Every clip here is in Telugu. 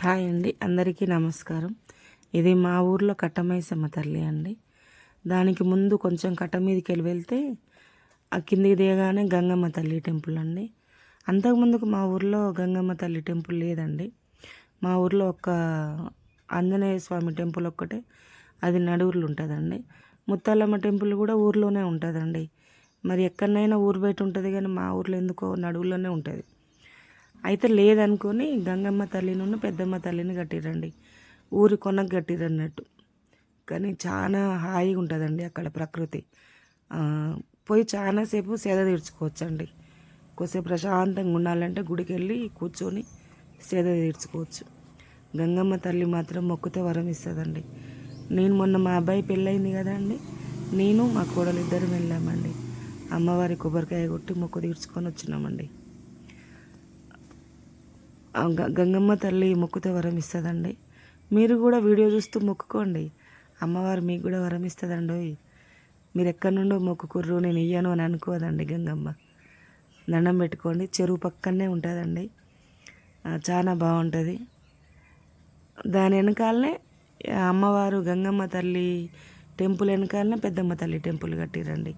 హాయ్ అండి, అందరికీ నమస్కారం. ఇది మా ఊర్లో కట్టమైసమ్మ తల్లి అండి. దానికి ముందు కొంచెం కట్ట మీదకి వెళ్తే ఆ కిందికి దిగగానే గంగమ్మ తల్లి టెంపుల్ అండి. అంతకుముందుకు మా ఊర్లో గంగమ్మ తల్లి టెంపుల్ లేదండి. మా ఊర్లో ఒక ఆంజనేయ స్వామి టెంపుల్ ఒక్కటే, అది నడువుర్లు ఉంటుందండి. ముత్తాలమ్మ టెంపుల్ కూడా ఊర్లోనే ఉంటుందండి. మరి ఎక్కడైనా ఊరు బయట ఉంటుంది, కానీ మా ఊర్లో ఎందుకో నడువులోనే ఉంటుంది. అయితే లేదనుకొని గంగమ్మ తల్లిని పెద్దమ్మ తల్లిని కట్టిరండి. ఊరి కొనకు కట్టిరన్నట్టు. కానీ చాలా హాయిగా ఉంటుందండి అక్కడ ప్రకృతి. పోయి చాలాసేపు సేద తీర్చుకోవచ్చండి. కొద్దిసేపు ప్రశాంతంగా ఉండాలంటే గుడికి వెళ్ళి కూర్చొని సేద తీర్చుకోవచ్చు. గంగమ్మ తల్లి మాత్రం మొక్కుతే వరం ఇస్తుందండి. నేను మొన్న మా అబ్బాయి పెళ్ళయింది కదా అండి, నేను మా కోడలు ఇద్దరం వెళ్ళామండి. అమ్మవారి కొబ్బరికాయ కొట్టి మొక్కు తీర్చుకొని వచ్చినామండి. గంగమ్మ తల్లి మొక్కుతే వరం ఇస్తుందండి. మీరు కూడా వీడియో చూస్తూ మొక్కుకోండి, అమ్మవారు మీకు కూడా వరం ఇస్తుందండి. మీరు ఎక్కడి నుండో మొక్కుకుర్రు, నేను ఇయ్యను అని అనుకోదండి గంగమ్మ. దండం పెట్టుకోండి, చెరువు పక్కనే ఉంటుందండి. చాలా బాగుంటుంది. దాని వెనకాలనే అమ్మవారు గంగమ్మ తల్లి టెంపుల్ వెనకాలనే పెద్దమ్మ తల్లి టెంపుల్ కట్టిరండి.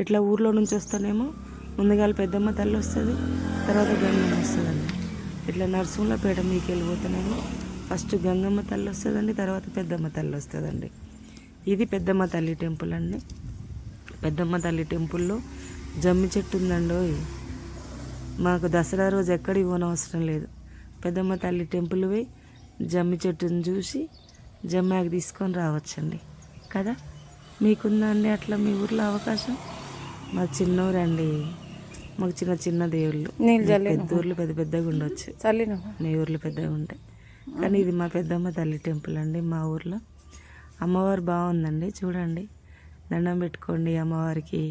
ఇట్లా ఊర్లో నుంచి వస్తేనేమో ముందుగా పెద్దమ్మ తల్లి వస్తుంది, తర్వాత గంగమ్మ వస్తుందండి. ఇట్లా నరసింహపేట మీకు వెళ్ళిపోతేనేమో ఫస్ట్ గంగమ్మ తల్లి వస్తుందండి, తర్వాత పెద్దమ్మ తల్లి వస్తుందండి. ఇది పెద్దమ్మ తల్లి టెంపుల్ అండి. పెద్దమ్మ తల్లి టెంపుల్లో జమ్మి చెట్టు ఉందండి. మాకు దసరా రోజు ఎక్కడికి పోనవసరం లేదు. పెద్దమ్మ తల్లి టెంపుల్ పోయి జమ్మి చెట్టుని చూసి జమ్మాకి తీసుకొని రావచ్చండి కదా. మీకుందండి అట్లా మీ ఊర్లో అవకాశం? మా చిన్నూరండి, మాకు చిన్న చిన్న దేవుళ్ళు. పెద్ద ఊర్లు పెద్ద పెద్దగా ఉండొచ్చు, మీ ఊర్లో పెద్దగా ఉంటాయి. కానీ ఇది మా పెద్దమ్మ తల్లి టెంపుల్ అండి. మా ఊర్లో అమ్మవారు బాగుందండి, చూడండి. దండం పెట్టుకోండి అమ్మవారికి.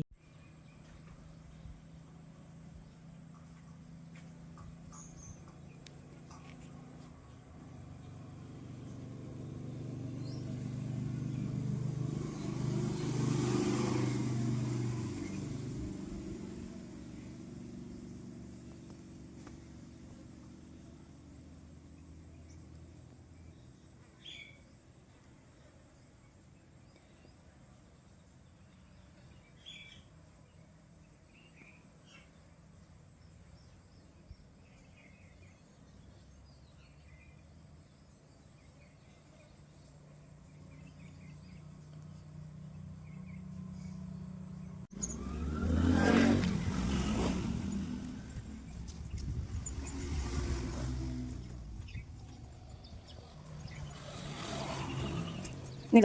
నీ